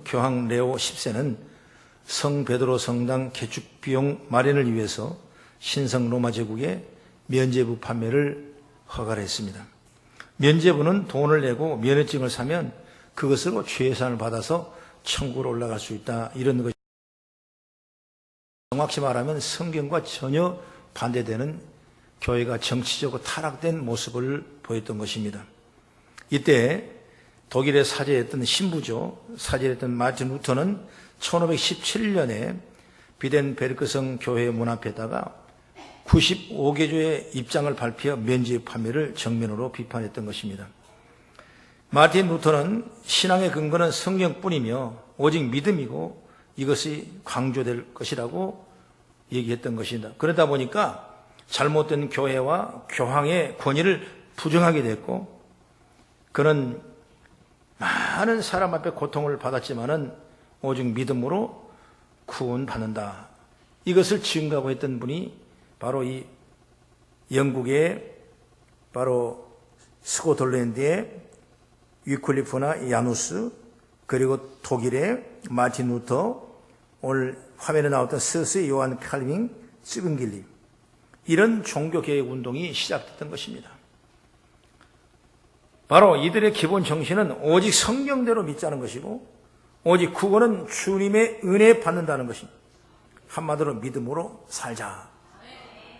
교황 레오 10세는 성 베드로 성당 개축 비용 마련을 위해서 신성 로마 제국에 면죄부 판매를 허가를 했습니다. 면죄부는 돈을 내고 면허증을 사면 그것으로 죄산을 받아서 천국으로 올라갈 수 있다, 이런 것이 정확히 말하면 성경과 전혀 반대되는 교회가 정치적으로 타락된 모습을 보였던 것입니다. 이때 독일의 사제였던 신부죠. 사제였던 마틴 루터는 1517년에 비덴베르크성 교회 문 앞에다가 95개조의 입장을 발표해 면죄 판매를 정면으로 비판했던 것입니다. 마틴 루터는 신앙의 근거는 성경뿐이며 오직 믿음이고 이것이 강조될 것이라고 얘기했던 것입니다. 그러다 보니까 잘못된 교회와 교황의 권위를 부정하게 됐고, 그는 많은 사람 앞에 고통을 받았지만은 오직 믿음으로 구원받는다, 이것을 증거하고 했던 분이 바로 이 영국의 바로 스코틀랜드의 위클리프나 야누스, 그리고 독일의 마틴 루터, 오늘 화면에 나왔던 스스 요한 칼빈, 쯔빙길리, 이런 종교개혁 운동이 시작됐던 것입니다. 바로 이들의 기본 정신은 오직 성경대로 믿자는 것이고 오직 구원은 주님의 은혜 받는다는 것입니다. 한마디로 믿음으로 살자,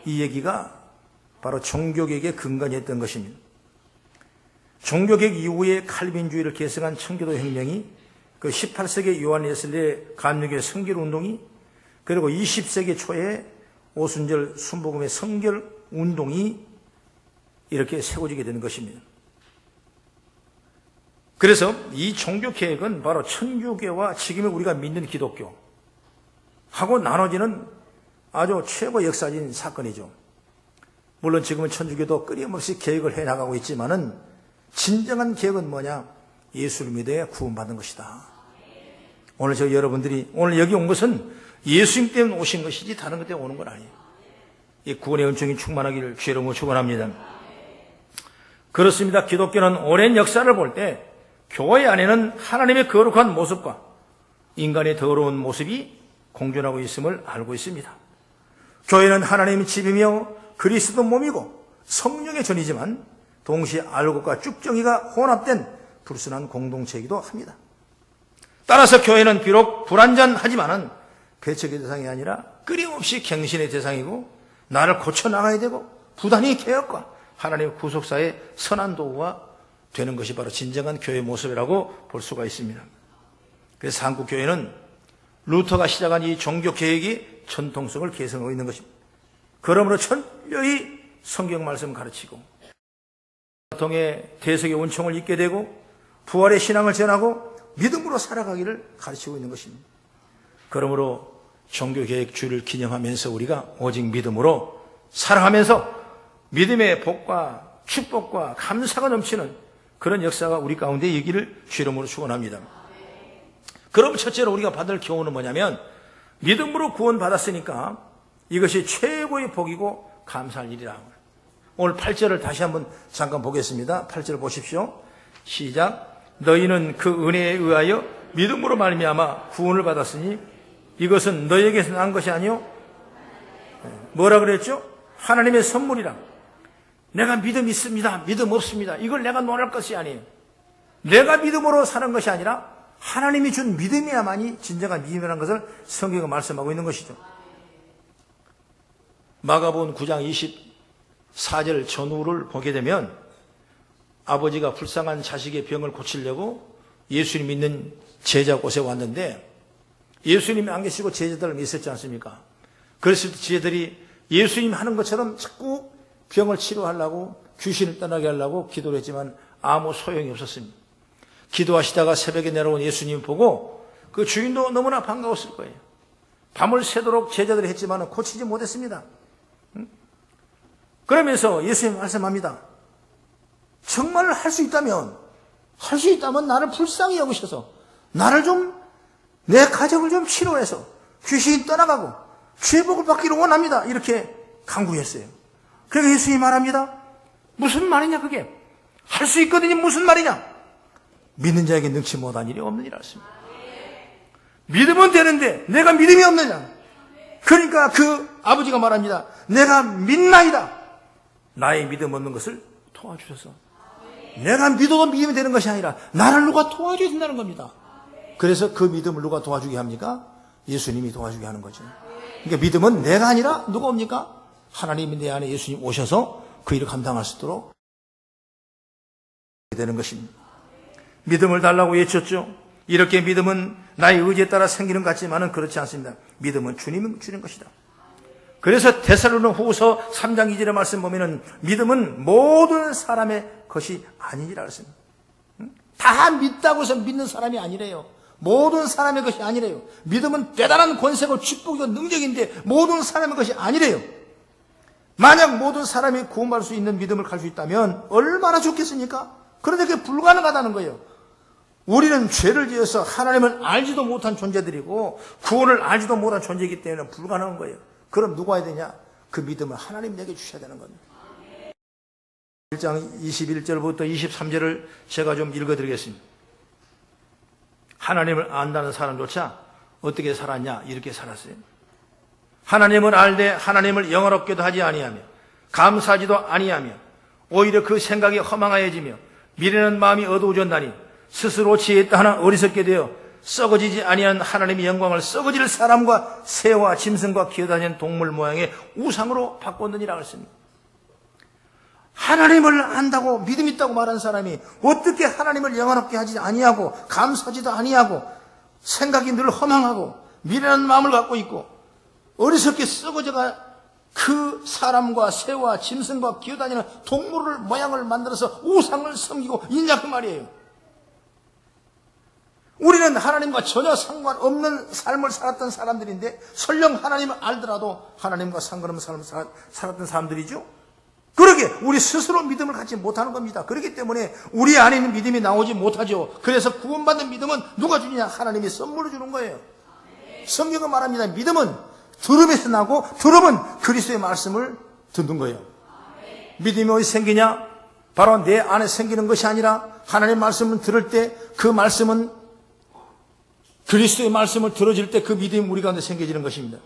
이 얘기가 바로 종교개혁의 근간이 했던 것입니다. 종교개혁 이후에 칼빈주의를 계승한 청교도 혁명이, 그 18세기 요한 웨슬리의 감리교의 성결 운동이, 그리고 20세기 초에 오순절 순복음의 성결 운동이 이렇게 세워지게 되는 것입니다. 그래서 이 종교개혁은 바로 천주교와 지금의 우리가 믿는 기독교하고 나눠지는 아주 최고 역사적인 사건이죠. 물론 지금은 천주교도 끊임없이 개혁을 해나가고 있지만은 진정한 개혁은 뭐냐? 예수를 믿어야 구원받는 것이다. 오늘 저 여러분들이 오늘 여기 온 것은 예수님 때문에 오신 것이지 다른 것 때문에 오는 건 아니에요. 이 구원의 은총이 충만하기를 주의 이름으로 축원합니다. 그렇습니다. 기독교는 오랜 역사를 볼 때 교회 안에는 하나님의 거룩한 모습과 인간의 더러운 모습이 공존하고 있음을 알고 있습니다. 교회는 하나님의 집이며 그리스도 몸이고 성령의 전이지만 동시에 알곡과 쭉정이가 혼합된 불순한 공동체이기도 합니다. 따라서 교회는 비록 불완전하지만은 배척의 대상이 아니라 끊임없이 갱신의 대상이고 나를 고쳐나가야 되고 부단히 개혁과 하나님의 구속사의 선한 도구가 되는 것이 바로 진정한 교회의 모습이라고 볼 수가 있습니다. 그래서 한국 교회는 루터가 시작한 이 종교 개혁이 전통성을 계승하고 있는 것입니다. 그러므로 철저히 성경 말씀을 가르치고 통해 대속의 은총을 잊게 되고 부활의 신앙을 전하고 믿음으로 살아가기를 가르치고 있는 것입니다. 그러므로 종교 개혁 주를 기념하면서 우리가 오직 믿음으로 살아가면서 믿음의 복과 축복과 감사가 넘치는 그런 역사가 우리 가운데 있기를 주 이름으로 축원합니다. 그럼 첫째로 우리가 받을 교훈은 뭐냐면 믿음으로 구원받았으니까 이것이 최고의 복이고 감사할 일이라. 오늘 8절을 다시 한번 잠깐 보겠습니다. 8절 보십시오. 시작. 너희는 그 은혜에 의하여 믿음으로 말미암아 구원을 받았으니 이것은 너희에게서 난 것이 아니요. 뭐라 그랬죠? 하나님의 선물이라. 내가 믿음 있습니다, 믿음 없습니다, 이걸 내가 논할 것이 아니에요. 내가 믿음으로 사는 것이 아니라 하나님이 준 믿음이야만이 진정한 믿음이라는 것을 성경은 말씀하고 있는 것이죠. 마가복음 9장 24절 전후를 보게 되면 아버지가 불쌍한 자식의 병을 고치려고 예수님 믿는 제자 곳에 왔는데 예수님이 안 계시고 제자들을 믿었지 않습니까? 그랬을 때 제자들이 예수님 하는 것처럼 자꾸 병을 치료하려고 귀신을 떠나게 하려고 기도를 했지만 아무 소용이 없었습니다. 기도하시다가 새벽에 내려온 예수님 보고 그 주인도 너무나 반가웠을 거예요. 밤을 새도록 제자들이 했지만 고치지 못했습니다. 그러면서 예수님 말씀합니다. 정말 할 수 있다면 나를 불쌍히 여기셔서 나를 좀, 내 가정을 좀 치료해서 귀신이 떠나가고 죄복을 받기를 원합니다. 이렇게 간구했어요. 그러니까 예수님이 말합니다. 무슨 말이냐 그게? 할 수 있거든요. 무슨 말이냐? 믿는 자에게 능치 못한 일이 없느니라 했습니다. 믿으면 되는데 내가 믿음이 없느냐. 그러니까 그 아버지가 말합니다. 내가 믿나이다. 나의 믿음 없는 것을 도와주셔서. 내가 믿어도 믿음이 되는 것이 아니라 나를 누가 도와줘야 된다는 겁니다. 그래서 그 믿음을 누가 도와주게 합니까? 예수님이 도와주게 하는 거죠. 그러니까 믿음은 내가 아니라 누가 옵니까? 하나님이 내 안에 예수님 오셔서 그 일을 감당할 수 있도록 되는 것입니다. 믿음을 달라고 외쳤죠. 이렇게 믿음은 나의 의지에 따라 생기는 것 같지만은 그렇지 않습니다. 믿음은 주님이 주는 것이다. 그래서 데살로니가후서 3장 2절의 말씀 보면은 믿음은 모든 사람의 것이 아니니라 그랬습니다. 다 믿다고 해서 믿는 사람이 아니래요. 모든 사람의 것이 아니래요. 믿음은 대단한 권세고 축복이고 능력인데 모든 사람의 것이 아니래요. 만약 모든 사람이 구원받을 수 있는 믿음을 갈 수 있다면 얼마나 좋겠습니까? 그런데 그게 불가능하다는 거예요. 우리는 죄를 지어서 하나님을 알지도 못한 존재들이고 구원을 알지도 못한 존재이기 때문에 불가능한 거예요. 그럼 누가 해야 되냐? 그 믿음을 하나님 내게 주셔야 되는 겁니다. 1장 21절부터 23절을 제가 좀 읽어드리겠습니다. 하나님을 안다는 사람조차 어떻게 살았냐? 이렇게 살았어요. 하나님을 알되 하나님을 영화롭게도 하지 아니하며 감사하지도 아니하며 오히려 그 생각이 허망하여지며 미련한 마음이 어두워졌나니 스스로 지혜있다 하나 어리석게 되어 썩어지지 아니한 하나님의 영광을 썩어질 사람과 새와 짐승과 기어다니는 동물 모양의 우상으로 바꿨느니라 했습니다. 하나님을 안다고 믿음 있다고 말한 사람이 어떻게 하나님을 영화롭게 하지 아니하고 감사하지도 아니하고 생각이 늘 허망하고 미련한 마음을 갖고 있고 어리석게 썩어져가 그 사람과 새와 짐승과 기어다니는 동물을 모양을 만들어서 우상을 섬기고 있냐 그 말이에요. 우리는 하나님과 전혀 상관없는 삶을 살았던 사람들인데 설령 하나님을 알더라도 하나님과 상관없는 삶을 살았던 사람들이죠. 그러게 우리 스스로 믿음을 갖지 못하는 겁니다. 그렇기 때문에 우리 안에 있는 믿음이 나오지 못하죠. 그래서 구원받는 믿음은 누가 주느냐? 하나님이 선물로 주는 거예요. 성경은 말합니다. 믿음은 들음에서 나고 들음은 그리스도의 말씀을 듣는 거예요. 믿음이 어디 생기냐? 바로 내 안에 생기는 것이 아니라 하나님의 말씀을 들을 때 그 말씀은 그리스도의 말씀을 들어줄 때 그 믿음이 우리 가운데 생겨지는 것입니다.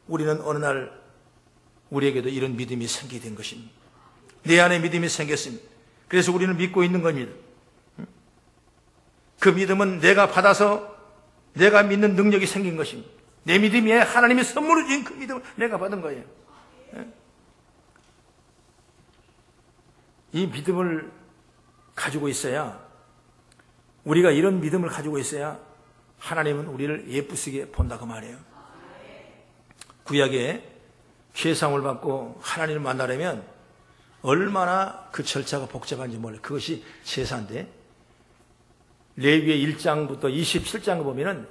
우리는 어느 날 우리에게도 이런 믿음이 생기게 된 것입니다. 내 안에 믿음이 생겼습니다. 그래서 우리는 믿고 있는 겁니다. 그 믿음은 내가 받아서 내가 믿는 능력이 생긴 것입니다. 내 믿음이 하나님이 선물로 주신 그 믿음을 내가 받은 거예요. 이 믿음을 가지고 있어야, 우리가 이런 믿음을 가지고 있어야 하나님은 우리를 예쁘시게 본다 그 말이에요. 구약에 죄사함을 받고 하나님을 만나려면 얼마나 그 절차가 복잡한지 몰라요. 그것이 제사인데 레위의 1장부터 27장 보면은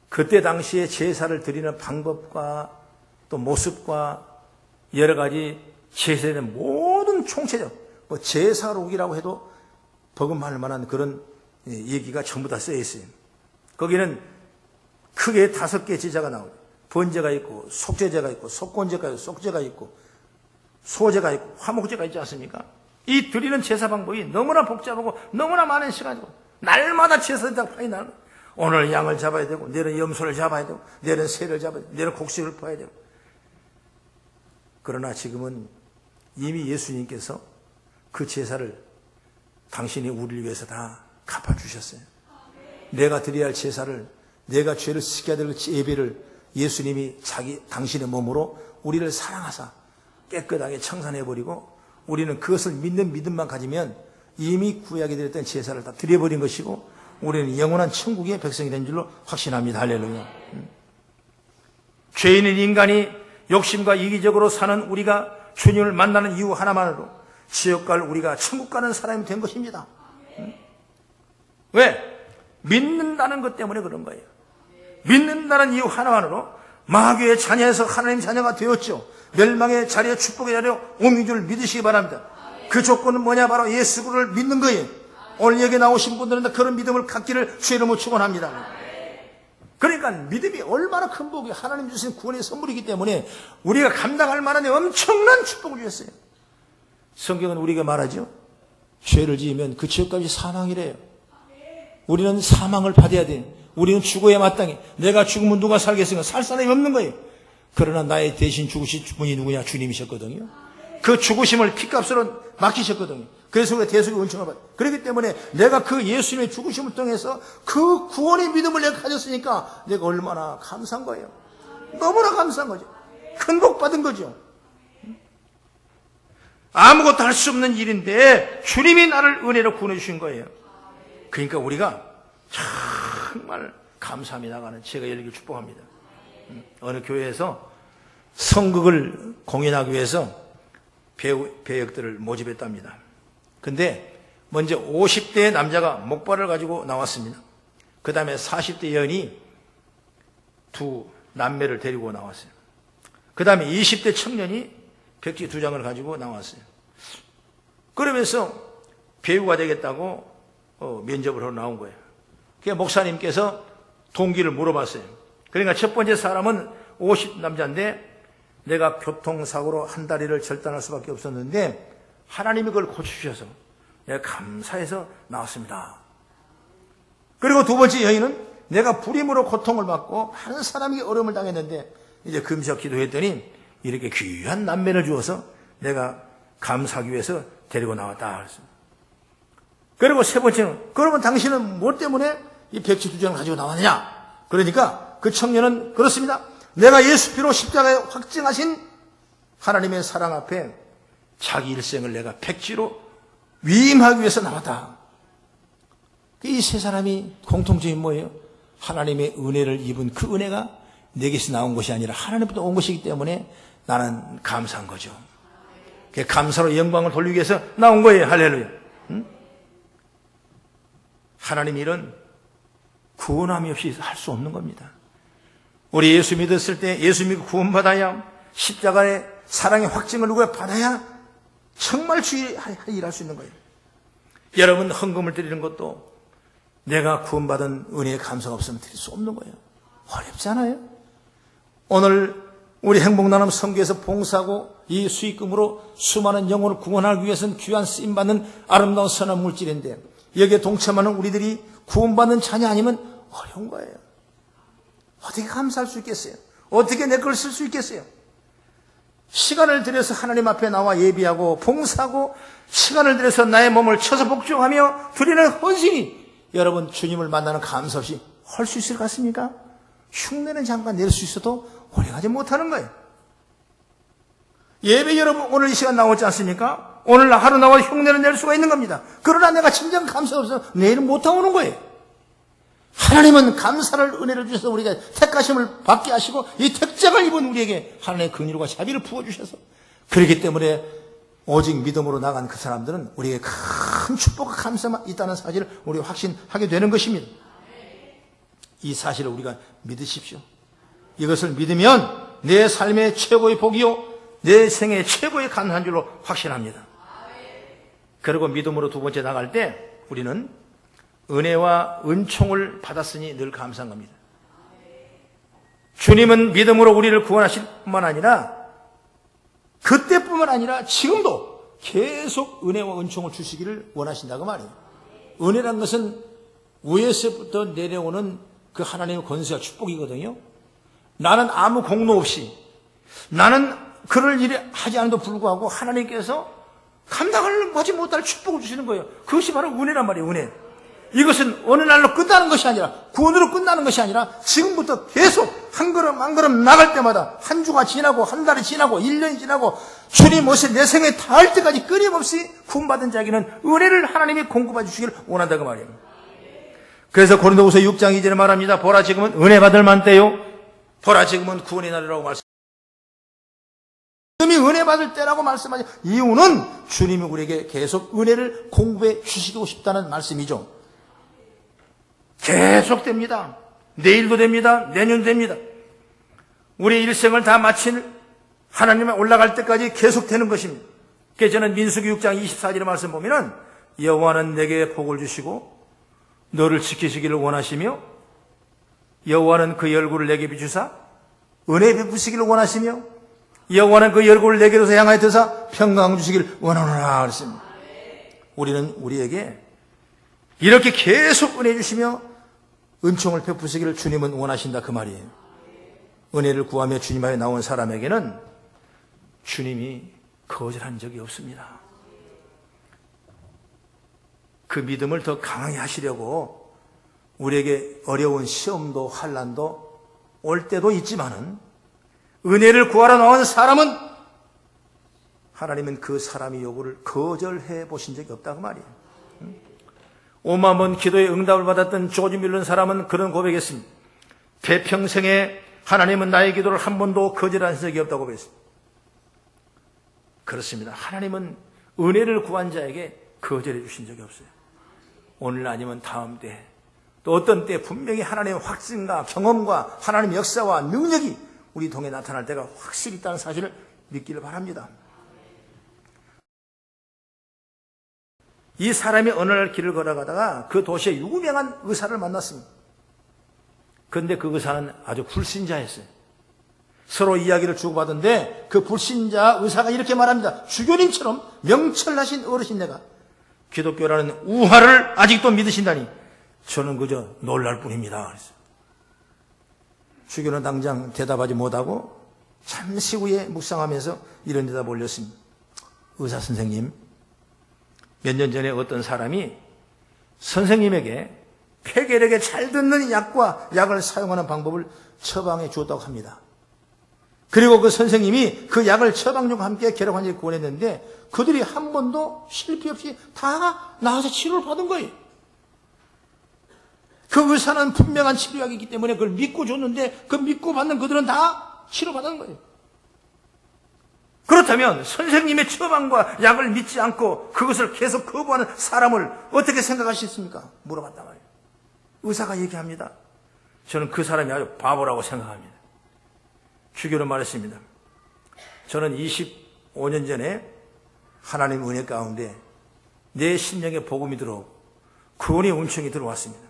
그때 당시에 제사를 드리는 방법과 또 모습과 여러 가지 제사에 대한 모든 총체적 제사록이라고 해도 버금할 만한 그런 얘기가 전부 다 쓰여 있어요. 거기는 크게 5개의 제사가 나오죠. 번제가 있고 속죄제가 있고 속건제가 있고 속죄가 있고 소제가 있고 화목제가 있지 않습니까? 이 드리는 제사 방법이 너무나 복잡하고 너무나 많은 시간이고 날마다 제사장 파이 나는 오늘 양을 잡아야 되고 내일은 염소를 잡아야 되고 내일은 새를 잡아야 되고 내일은 곡식을 퍼야 되고. 그러나 지금은 이미 예수님께서 그 제사를 당신이 우리를 위해서 다 갚아주셨어요. 내가 드려야 할 제사를, 내가 죄를 지켜야 될 예배를 예수님이 당신의 몸으로 우리를 사랑하사 깨끗하게 청산해버리고 우리는 그것을 믿는 믿음만 가지면 이미 구약에 드렸던 제사를 다 드려버린 것이고 우리는 영원한 천국의 백성이 된 줄로 확신합니다. 할렐루야. 죄인인 인간이 욕심과 이기적으로 사는 우리가 주님을 만나는 이유 하나만으로 지옥 갈 우리가 천국 가는 사람이 된 것입니다. 왜? 믿는다는 것 때문에 그런 거예요. 믿는다는 이유 하나만으로 마귀의 자녀에서 하나님 자녀가 되었죠. 멸망의 자리에 축복의 자리에 옮긴 줄 믿으시기 바랍니다. 그 조건은 뭐냐? 바로 예수를 믿는 거예요. 오늘 여기 나오신 분들은 그런 믿음을 갖기를 주의 이름으로 축원합니다. 그러니까 믿음이 얼마나 큰 복이 하나님 주신 구원의 선물이기 때문에 우리가 감당할 만한 엄청난 축복을 주셨어요. 성경은 우리가 말하죠. 죄를 지으면 그 지옥값이 사망이래요. 우리는 사망을 받아야 돼. 우리는 죽어야 마땅해. 내가 죽으면 누가 살겠으니까 살 사람이 없는 거예요. 그러나 나의 대신 죽으신 분이 누구냐? 주님이셨거든요. 그 죽으심을 피값으로 맡기셨거든요. 그래서 우리가 대속의 은총을 받아요. 그렇기 때문에 내가 그 예수님의 죽으심을 통해서 그 구원의 믿음을 내가 가졌으니까 내가 얼마나 감사한 거예요. 너무나 감사한 거죠. 큰 복 받은 거죠. 아무것도 할 수 없는 일인데 주님이 나를 은혜로 구원해 주신 거예요. 그러니까 우리가 정말 감사함이 나가는 제가 열리길 축복합니다. 어느 교회에서 성극을 공연하기 위해서 배역들을 모집했답니다. 근데 먼저 50대 남자가 목발을 가지고 나왔습니다. 그 다음에 40대 여인이 두 남매를 데리고 나왔어요. 그 다음에 20대 청년이 백지 2장을 가지고 나왔어요. 그러면서 배우가 되겠다고 면접을 하러 나온 거예요. 그래서 목사님께서 동기를 물어봤어요. 그러니까 첫 번째 사람은 50 남자인데 내가 교통사고로 한 다리를 절단할 수밖에 없었는데 하나님이 그걸 고쳐주셔서 내가 감사해서 나왔습니다. 그리고 두 번째 여인은 내가 불임으로 고통을 받고 한 사람이 어려움을 당했는데 이제 금식 기도했더니 이렇게 귀한 남매를 주어서 내가 감사하기 위해서 데리고 나왔다 그랬습니다. 그리고 세 번째는 그러면 당신은 뭐 때문에 이 백지2장을 가지고 나왔느냐? 그러니까 그 청년은 그렇습니다. 내가 예수 피로 십자가에 확증하신 하나님의 사랑 앞에 자기 일생을 내가 백지로 위임하기 위해서 나왔다. 이 세 사람이 공통점이 뭐예요? 하나님의 은혜를 입은 그 은혜가 내게서 나온 것이 아니라 하나님부터 온 것이기 때문에 나는 감사한 거죠. 감사로 영광을 돌리기 위해서 나온 거예요. 할렐루야. 응? 하나님 일은 구원함이 없이 할 수 없는 겁니다. 우리 예수 믿었을 때 예수 믿고 구원받아야 십자가의 사랑의 확증을 누가 받아야 정말 주의 일할 수 있는 거예요. 여러분 헌금을 드리는 것도 내가 구원받은 은혜의 감사가 없으면 드릴 수 없는 거예요. 어렵지 않아요? 오늘 우리 행복나눔 선교에서 봉사하고 이 수익금으로 수많은 영혼을 구원하기 위해서는 귀한 쓰임받는 아름다운 선한 물질인데 여기에 동참하는 우리들이 구원받는 자녀 아니면 어려운 거예요. 어떻게 감사할 수 있겠어요? 어떻게 내 걸 쓸 수 있겠어요? 시간을 들여서 하나님 앞에 나와 예비하고 봉사하고 시간을 들여서 나의 몸을 쳐서 복종하며 드리는 헌신이 여러분 주님을 만나는 감사 없이 할 수 있을 것 같습니까? 흉내는 잠깐 낼 수 있어도 오래가지 못하는 거예요. 예배 여러분 오늘 이 시간 나오지 않습니까? 오늘 하루 나와 흉내는 낼 수가 있는 겁니다. 그러나 내가 진정 감사가 없어서 내일은 못 나오는 거예요. 하나님은 감사를 은혜를 주셔서 우리가 택하심을 받게 하시고 이 택장을 입은 우리에게 하나님의 긍휼과 자비를 부어주셔서 그렇기 때문에 오직 믿음으로 나간 그 사람들은 우리에게 큰 축복과 감사만 있다는 사실을 우리가 확신하게 되는 것입니다. 이 사실을 우리가 믿으십시오. 이것을 믿으면 내 삶의 최고의 복이요 내 생의 최고의 가능한 줄로 확신합니다. 그리고 믿음으로 두 번째 나갈 때 우리는 은혜와 은총을 받았으니 늘 감사한 겁니다. 주님은 믿음으로 우리를 구원하실 뿐만 아니라 그때뿐만 아니라 지금도 계속 은혜와 은총을 주시기를 원하신다고 말이에요. 은혜란 것은 위에서부터 내려오는 그 하나님의 권세와 축복이거든요. 나는 아무 공로 없이 나는 그럴 일이 하지 않아도 불구하고 하나님께서 감당을 하지 못할 축복을 주시는 거예요. 그것이 바로 은혜란 말이에요. 은혜. 이것은 어느 날로 끝나는 것이 아니라 구원으로 끝나는 것이 아니라 지금부터 계속 한 걸음 한 걸음 나갈 때마다 한 주가 지나고 한 달이 지나고 1년이 지나고 주님 오실 내 생에 닿을 때까지 끊임없이 구원받은 자에게는 은혜를 하나님이 공급해 주시기를 원한다고 말이에요. 그래서 고린도후서 6장 2절에 말합니다. 보라 지금은 은혜 받을 만때요 보라 지금은 구원의 날이라고 말씀. 지금이 은혜 받을 때라고 말씀하죠. 이유는 주님이 우리에게 계속 은혜를 공급해 주시고 싶다는 말씀이죠. 계속 됩니다. 내일도 됩니다. 내년도 됩니다. 우리 일생을 다 마친 하나님에 올라갈 때까지 계속 되는 것입니다. 그래서 저는 민수기 6장 24절의 말씀 보면은 여호와는 내게 복을 주시고 너를 지키시기를 원하시며 여호와는 그 얼굴을 내게 비추사 은혜 베푸시기를 원하시며 여호와는 그 얼굴을 내게로서 향하여 드사 평강 주시기를 원하노라 그랬습니다. 우리는 우리에게 이렇게 계속 은혜 주시며 은총을 베푸시기를 주님은 원하신다 그 말이에요. 은혜를 구하며 주님 앞에 나온 사람에게는 주님이 거절한 적이 없습니다. 그 믿음을 더 강하게 하시려고 우리에게 어려운 시험도 환난도 올 때도 있지만은 은혜를 구하러 나온 사람은 하나님은 그 사람의 요구를 거절해 보신 적이 없다고 말이에요. 5만 번 기도의 응답을 받았던 조지 밀런 사람은 그런 고백했습니다. 대평생에 하나님은 나의 기도를 한 번도 거절한 적이 없다고 고백했습니다. 그렇습니다. 하나님은 은혜를 구한 자에게 거절해 주신 적이 없어요. 오늘 아니면 다음 때, 또 어떤 때 분명히 하나님의 확증과 경험과 하나님의 역사와 능력이 우리 동에 나타날 때가 확실히 있다는 사실을 믿기를 바랍니다. 이 사람이 어느 날 길을 걸어가다가 그 도시에 유명한 의사를 만났습니다. 그런데 그 의사는 아주 불신자였어요. 서로 이야기를 주고받은데 그 불신자 의사가 이렇게 말합니다. 주교님처럼 명철하신 어르신네가 기독교라는 우화를 아직도 믿으신다니 저는 그저 놀랄 뿐입니다. 그랬어요. 주교는 당장 대답하지 못하고 잠시 후에 묵상하면서 이런 대답을 올렸습니다. 의사 선생님, 몇 년 전에 어떤 사람이 선생님에게 폐결핵에 잘 듣는 약과 약을 사용하는 방법을 처방해 주었다고 합니다. 그리고 그 선생님이 그 약을 처방전과 함께 결합환자에 구원했는데 그들이 한 번도 실패 없이 다 나와서 치료를 받은 거예요. 그 의사는 분명한 치료약이 있기 때문에 그걸 믿고 줬는데 그 믿고 받는 그들은 다 치료받은 거예요. 그렇다면 선생님의 처방과 약을 믿지 않고 그것을 계속 거부하는 사람을 어떻게 생각하시겠습니까? 물어봤단 말이에요. 의사가 얘기합니다. 저는 그 사람이 아주 바보라고 생각합니다. 주교는 말했습니다. 저는 25년 전에 하나님의 은혜 가운데 내 심령에 복음이 들어오고 구원의 은총이 들어왔습니다.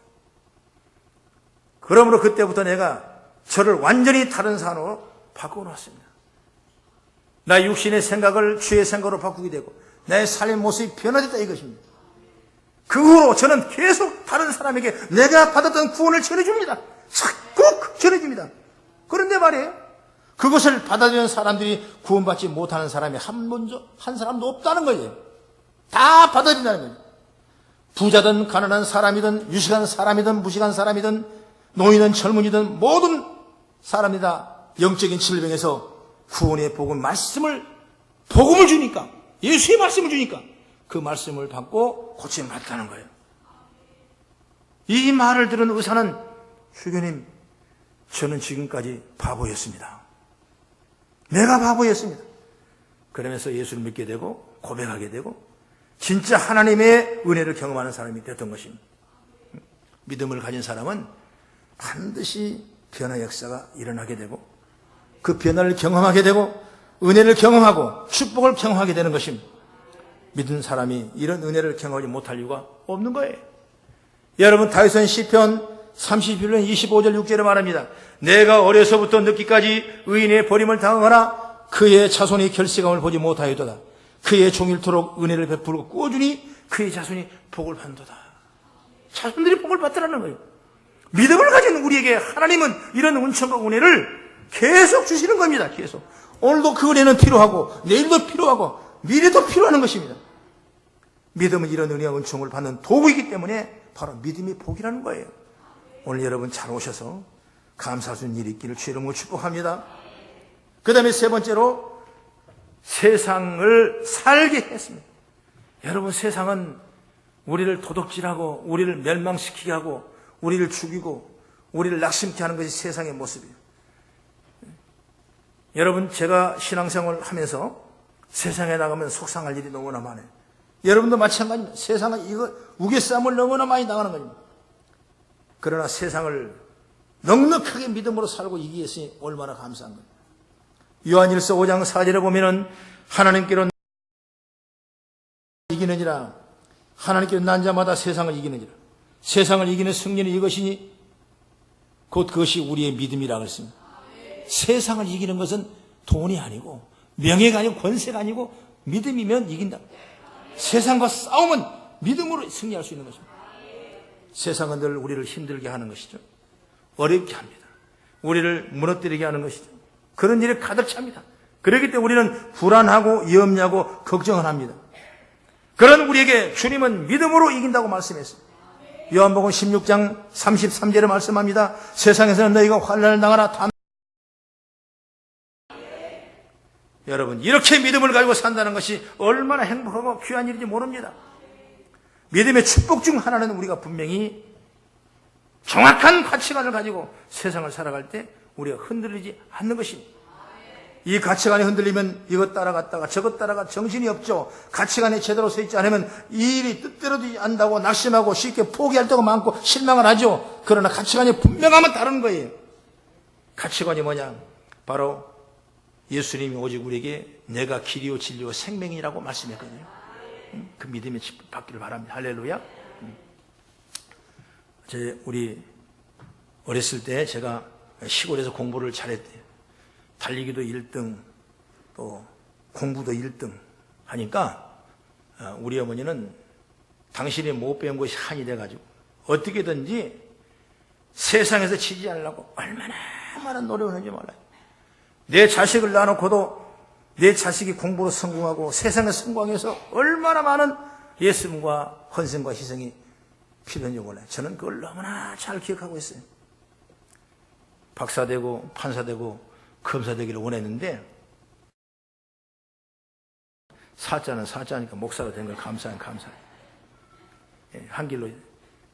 그러므로 그때부터 내가 저를 완전히 다른 사람으로 바꿔놓았습니다. 나의 육신의 생각을 주의 생각으로 바꾸게 되고 나의 삶의 모습이 변화됐다 이것입니다. 그 후로 저는 계속 다른 사람에게 내가 받았던 구원을 전해줍니다. 꼭 전해줍니다. 그런데 말이에요. 그것을 받아들이는 사람들이 구원받지 못하는 사람이 한 사람도 없다는 거예요. 다 받아들인다는 거예요. 부자든 가난한 사람이든 유식한 사람이든 무식한 사람이든 노인은 젊은이든 모든 사람이 다 영적인 질병에서 구원의 복음 복음을 주니까 예수의 말씀을 주니까 그 말씀을 받고 고침을 받다는 거예요. 이 말을 들은 의사는 주교님, 저는 지금까지 바보였습니다. 내가 바보였습니다. 그러면서 예수를 믿게 되고 고백하게 되고 진짜 하나님의 은혜를 경험하는 사람이 됐던 것입니다. 믿음을 가진 사람은 반드시 변화 역사가 일어나게 되고 그 변화를 경험하게 되고 은혜를 경험하고 축복을 경험하게 되는 것입니다. 믿은 사람이 이런 은혜를 경험하지 못할 이유가 없는 거예요. 여러분, 다윗은 시편 31편 25절 6절에 말합니다. 내가 어려서부터 늙기까지 의인의 버림을 당하거나 그의 자손이 결실감을 보지 못하였도다. 그의 종일토록 은혜를 베풀고 꾸어주니 그의 자손이 복을 받는도다. 자손들이 복을 받더라는 거예요. 믿음을 가진 우리에게 하나님은 이런 은총과 은혜를 계속 주시는 겁니다. 계속. 오늘도 그 은혜는 필요하고 내일도 필요하고 미래도 필요한 것입니다. 믿음은 이런 은혜와 은총을 받는 도구이기 때문에 바로 믿음이 복이라는 거예요. 오늘 여러분 잘 오셔서 감사할 수 있는 일이 있기를 주의 이름으로 축복합니다. 그 다음에 세 번째로 세상을 살게 했습니다. 여러분, 세상은 우리를 도둑질하고 우리를 멸망시키게 하고 우리를 죽이고 우리를 낙심케 하는 것이 세상의 모습이에요. 여러분, 제가 신앙생활을 하면서 세상에 나가면 속상할 일이 너무나 많아요. 여러분도 마찬가지입니다. 세상은 이거 우겨싸움을 너무나 많이 당하는 겁니다. 그러나 세상을 넉넉하게 믿음으로 살고 이기게 했으니 얼마나 감사한 거예요. 요한일서 5장 4절에 보면은 하나님께로 이기느니라. 하나님께로 난 자마다 세상을 이기느니라. 세상을 이기는 승리는 이것이니 곧 그것이 우리의 믿음이라고 했습니다. 세상을 이기는 것은 돈이 아니고 명예가 아니고 권세가 아니고 믿음이면 이긴다. 세상과 싸움은 믿음으로 승리할 수 있는 것입니다. 세상은 늘 우리를 힘들게 하는 것이죠. 어렵게 합니다. 우리를 무너뜨리게 하는 것이죠. 그런 일이 가득 찹니다. 그렇기 때문에 우리는 불안하고 염려하고 걱정을 합니다. 그런 우리에게 주님은 믿음으로 이긴다고 말씀했습니다. 요한복음 16장 33절에 말씀합니다. 세상에서는 너희가 환난을 당하나 여러분, 이렇게 믿음을 가지고 산다는 것이 얼마나 행복하고 귀한 일인지 모릅니다. 믿음의 축복 중 하나는 우리가 분명히 정확한 가치관을 가지고 세상을 살아갈 때 우리가 흔들리지 않는 것입니다. 이 가치관이 흔들리면 이것 따라갔다가 저것 따라가 정신이 없죠. 가치관이 제대로 서 있지 않으면 이 일이 뜻대로 되지 않는다고 낙심하고 쉽게 포기할 때가 많고 실망을 하죠. 그러나 가치관이 분명하면 다른 거예요. 가치관이 뭐냐? 바로 예수님이 오직 우리에게 내가 길이요 진리요 생명이라고 말씀했거든요. 그 믿음의 축복 받기를 바랍니다. 할렐루야. 우리 어렸을 때 제가 시골에서 공부를 잘했대요. 달리기도 1등, 또 공부도 1등 하니까 우리 어머니는 당신이 못 배운 것이 한이 돼가지고 어떻게든지 세상에서 지지 않으려고 얼마나 많은 노력을 하는지 몰라요. 내 자식을 낳아놓고도 내 자식이 공부로 성공하고 세상에 성공해서 얼마나 많은 예수님과 헌신과 희생이 필요한지 몰라요. 저는 그걸 너무나 잘 기억하고 있어요. 박사되고 판사되고 검사되기를 원했는데 사자는 사자니까 목사가 된 걸 감사해요. 한 길로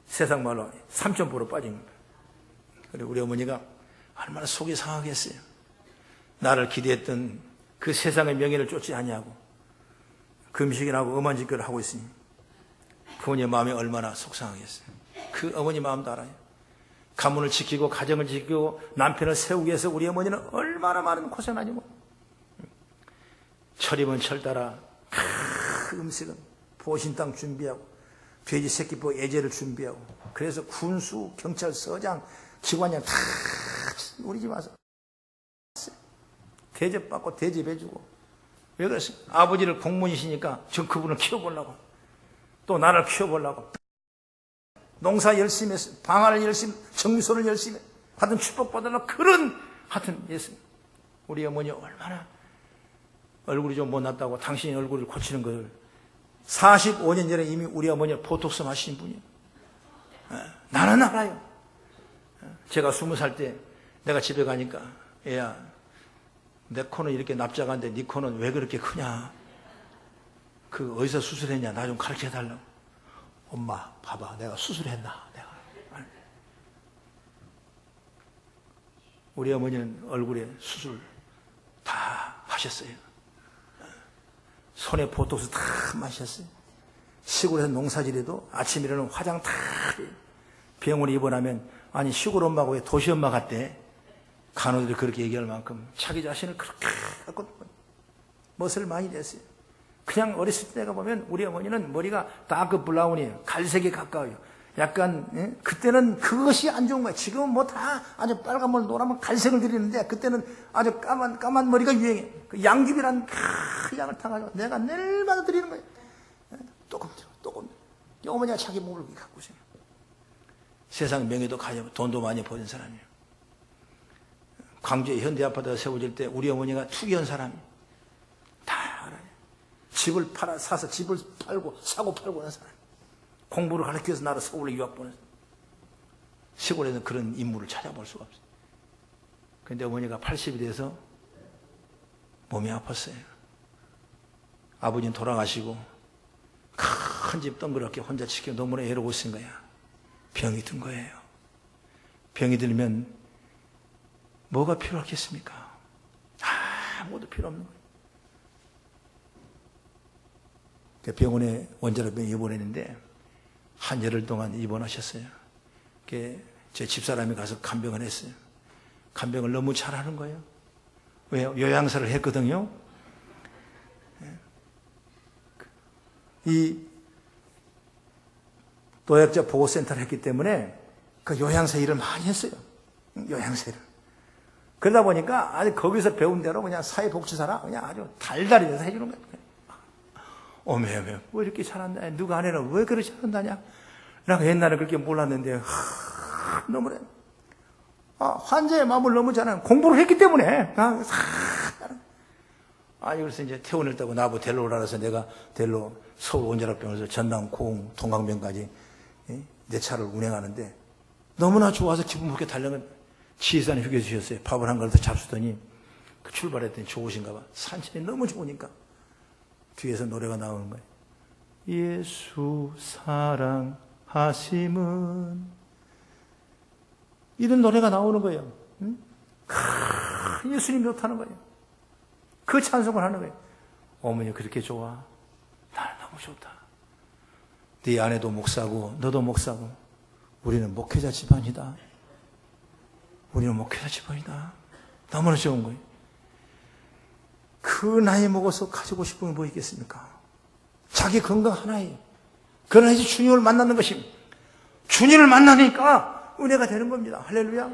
세상 말로 삼천포로 빠진 겁니다. 그리고 우리 어머니가 얼마나 속이 상하겠어요. 나를 기대했던 그 세상의 명예를 쫓지 아니하고 금식이나 하고 엄한 짓거리를 하고 있으니 부모님의 마음이 얼마나 속상하겠어요. 그 어머니 마음도 알아요. 가문을 지키고 가정을 지키고 남편을 세우기 위해서 우리 어머니는 얼마나 많은 고생을 하지 뭐. 철이면 철 따라 음식은 보신 땅 준비하고 돼지 새끼포 예제를 준비하고 그래서 군수, 경찰서장, 기관장 다 우리 집 와서 대접받고 대접해주고. 왜 그랬어요? 아버지를 공무원이시니까 전 그분을 키워보려고 또 나를 키워보려고 농사 열심히 했어요. 방화를 열심히, 정미소를 열심히 하여튼 축복받으려고 그런 하여튼 예수. 우리 어머니 얼마나 얼굴이 좀 못났다고 당신이 얼굴을 고치는 걸 45년 전에 이미 우리 어머니가 보톡스 마신 분이에요. 나는 알아요. 제가 20살 때 내가 집에 가니까 얘야 내 코는 이렇게 납작한데 네 코는 왜 그렇게 크냐? 그 어디서 수술했냐? 나 좀 가르쳐달라고. 엄마 봐봐 내가 수술했나? 내가 우리 어머니는 얼굴에 수술 다 하셨어요. 손에 보톡스 다 마셨어요. 시골에서 농사질해도 아침 일어나면 화장 다 병원에 입원하면 아니 시골 엄마가 왜 도시 엄마 같대? 간호들이 그렇게 얘기할 만큼 자기 자신을 그렇게 갖고 멋을 많이 냈어요. 그냥 어렸을 때가 보면 우리 어머니는 머리가 다크 브라운이에요. 갈색에 가까워요. 약간 그때는 그것이 안 좋은 거예요. 지금은 뭐 다 아주 빨간 머리 노란 머리 갈색을 들이는데 그때는 아주 까만 머리가 유행해. 그 양귀비란 그 양을 타가지고 내가 내일마다 드리는 거예요. 조금 어머니가 자기 몸을 갖고 있어요. 세상 명예도 가지고 돈도 많이 버는 사람이에요. 광주의 현대아파트가 세워질 때 우리 어머니가 투기한 사람이 다 알아요. 집을 사서 집을 팔고 사고 팔고 하는 사람. 공부를 가르쳐서 나를 서울에 유학 보내서 시골에는 그런 인물을 찾아볼 수가 없어요. 그런데 어머니가 80이 돼서 몸이 아팠어요. 아버지는 돌아가시고 큰 집 동그랗게 혼자 지키고 너무나 애로고 있은 거야. 병이 든 거예요. 병이 들면 뭐가 필요하겠습니까? 아무것도 필요 없는 거예요. 병원에 원자로병 입원했는데 한 열흘 동안 입원하셨어요. 제 집사람이 가서 간병을 했어요. 간병을 너무 잘하는 거예요. 왜요? 요양사를 했거든요. 이 노약자 보호센터를 했기 때문에 그 요양사 일을 많이 했어요. 요양사 일을. 그러다 보니까 아주 거기서 배운 대로 그냥 사회복지사라 그냥 아주 달달이 돼서 해주는 거예요. 어메, 왜 이렇게 잘한다? 누가 안 해라? 왜 그렇게 잘한다냐? 내가 옛날에 그렇게 몰랐는데 너무래. 환자의 마음을 너무 잘 아는, 공부를 했기 때문에. 그래서 이제 퇴원했다고 나보고 데리러 오라 그래서 내가 데리러 서울 원자력병원에서 전남, 고흥, 동강병까지 내 차를 운행하는데 너무나 좋아서 기분 좋게 달려면 지혜산 휴게 주셨어요. 밥을 한 그릇 잡수더니 출발했더니 좋으신가 봐. 산천이 너무 좋으니까 뒤에서 노래가 나오는 거예요. 예수 사랑하심은, 이런 노래가 나오는 거예요. 응? 예수님이 좋다는 거예요. 그 찬송을 하는 거예요. 어머니 그렇게 좋아? 날 너무 좋다. 네 아내도 목사고 너도 목사고 우리는 목회자 집안이다. 우리는 목회자 집안이다. 너무나 좋은 거예요. 그 나이 먹어서 가지고 싶은 게 뭐 있겠습니까? 자기 건강 하나에, 그러나 이제 주님을 만나는 것입니다. 주님을 만나니까 은혜가 되는 겁니다. 할렐루야.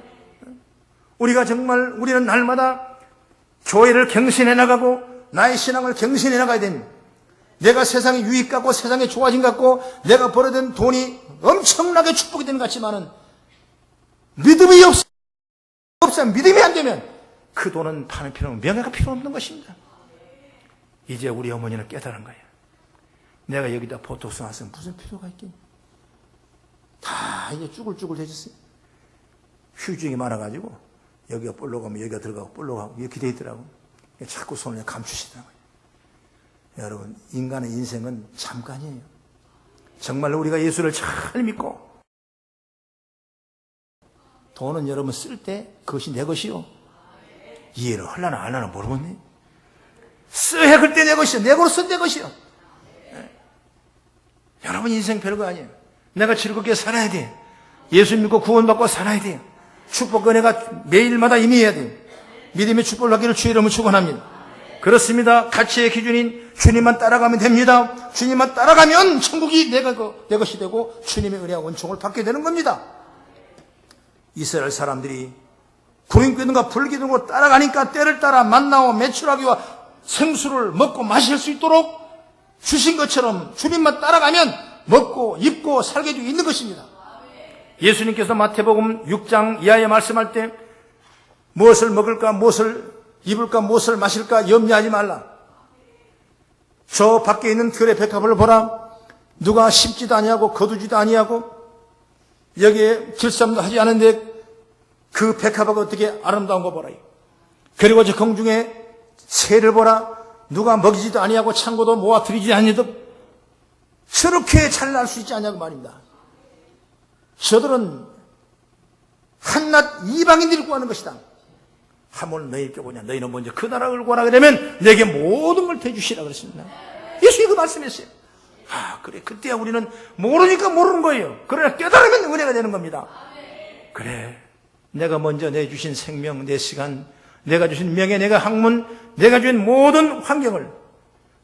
우리가 정말, 우리는 날마다 교회를 경신해 나가고 나의 신앙을 경신해 나가야 됩니다. 내가 세상에 유익 갖고 세상에 좋아진 것 같고 내가 벌어든 돈이 엄청나게 축복이 되는 것 같지만은 믿음이 없어요. 믿음이 안 되면 그 돈은 파는 필요 없는, 명예가 필요 없는 것입니다. 이제 우리 어머니는 깨달은 거예요. 내가 여기다 보톡스 놨으면 무슨 필요가 있겠니? 다 이제 쭈글쭈글 해졌어요. 휴증이 많아가지고 여기가 볼록하면 여기가 들어가고 볼록하고 이렇게 돼 있더라고. 자꾸 손을 감추시더라고요. 여러분, 인간의 인생은 잠깐이에요. 정말로 우리가 예수를 잘 믿고 돈은 여러분 쓸 때 그것이 내 것이요. 이해를 하려나 안 하나 모르겠네. 써야 그때 내 것이요. 내 거로 쓴 내 것이요. 여러분 인생 별거 아니에요. 내가 즐겁게 살아야 돼. 예수 믿고 구원받고 살아야 돼요. 축복 은혜가 매일마다 임해야 돼요. 믿음의 축복을 받기를 주의 이름으로 축원합니다. 그렇습니다. 가치의 기준인 주님만 따라가면 됩니다. 주님만 따라가면 천국이 내 것이 되고 주님의 은혜와 원총을 받게 되는 겁니다. 이스라엘 사람들이 구름기둥과 불기둥으로 따라가니까 때를 따라 만나와 메추라기와 생수를 먹고 마실 수 있도록 주신 것처럼 주님만 따라가면 먹고 입고 살게 되어 있는 것입니다. 예수님께서 마태복음 6장 이하에 말씀할 때 무엇을 먹을까, 무엇을 입을까, 무엇을 마실까 염려하지 말라. 저 밖에 있는 들의 백합을 보라. 누가 심지도 아니하고 거두지도 아니하고 여기에 길쌈도 하지 않은데 그 백합하고 어떻게 아름다운 거 보라. 그리고 저 공중에 새를 보라. 누가 먹이지도 아니하고 창고도 모아 들이지 아니하도 저렇게 잘 날 수 있지 않냐고 말입니다. 저들은 한낱 이방인들이 구하는 것이다. 하물 너희께 보냐. 너희는 먼저 그 나라를 구하라 그러면 내게 모든 걸 대주시라 그랬습니다. 예수님이 그 말씀했어요. 그래. 그때야 우리는 모르니까 모르는 거예요. 그러나 깨달으면 은혜가 되는 겁니다. 그래. 내가 먼저 내주신 생명, 내 시간, 내가 주신 명예, 내가 학문, 내가 주신 모든 환경을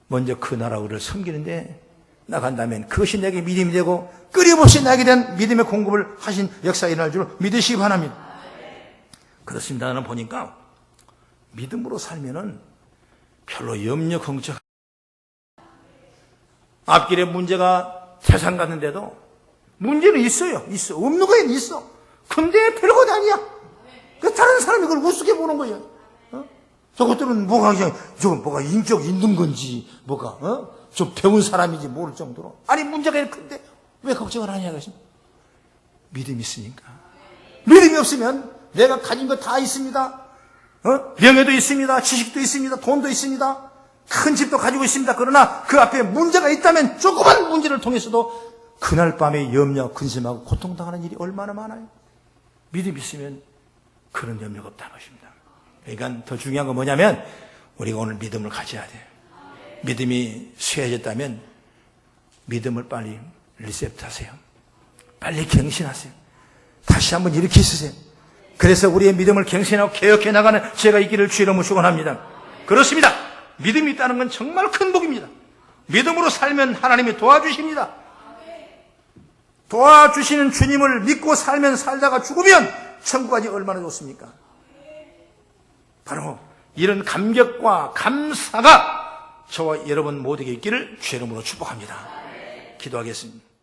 먼저 그 나라를 섬기는데 나간다면 그것이 내게 믿음이 되고 끊임없이 나에게 대한 믿음의 공급을 하신 역사가 일어날 줄 믿으시기 바랍니다. 그렇습니다. 나는 보니까 믿음으로 살면은 별로 염려 걱정. 앞길에 문제가 태산 갔는데도 문제는 있어요. 있어. 없는 거엔 있어. 근데 별것 아니야. 다른 사람이 그걸 우습게 보는 거예요. 저것들은 뭐가 그냥 뭐가 인격 있는 건지 좀 배운 사람인지 모를 정도로 아니 문제가 이렇게 큰데 왜 걱정을 하냐 그러십니까? 믿음이 있으니까. 믿음이 없으면 내가 가진 거 다 있습니다. 명예도 있습니다. 지식도 있습니다. 돈도 있습니다. 큰 집도 가지고 있습니다. 그러나 그 앞에 문제가 있다면 조그만 문제를 통해서도 그날 밤에 염려, 근심하고 고통당하는 일이 얼마나 많아요. 믿음이 있으면 그런 염려가 없다는 것입니다. 그러니까 더 중요한 건 뭐냐면 우리가 오늘 믿음을 가져야 돼요. 믿음이 쇠해졌다면 믿음을 빨리 리셋하세요. 빨리 갱신하세요. 다시 한번 일으키세요. 그래서 우리의 믿음을 갱신하고 개혁해 나가는 제가 있기를 주의 이름으로 축원합니다. 그렇습니다. 믿음이 있다는 건 정말 큰 복입니다. 믿음으로 살면 하나님이 도와주십니다. 도와주시는 주님을 믿고 살다가 죽으면 천국 가기 얼마나 좋습니까? 바로 이런 감격과 감사가 저와 여러분 모두에게 있기를 주의 이름으로 축복합니다. 기도하겠습니다.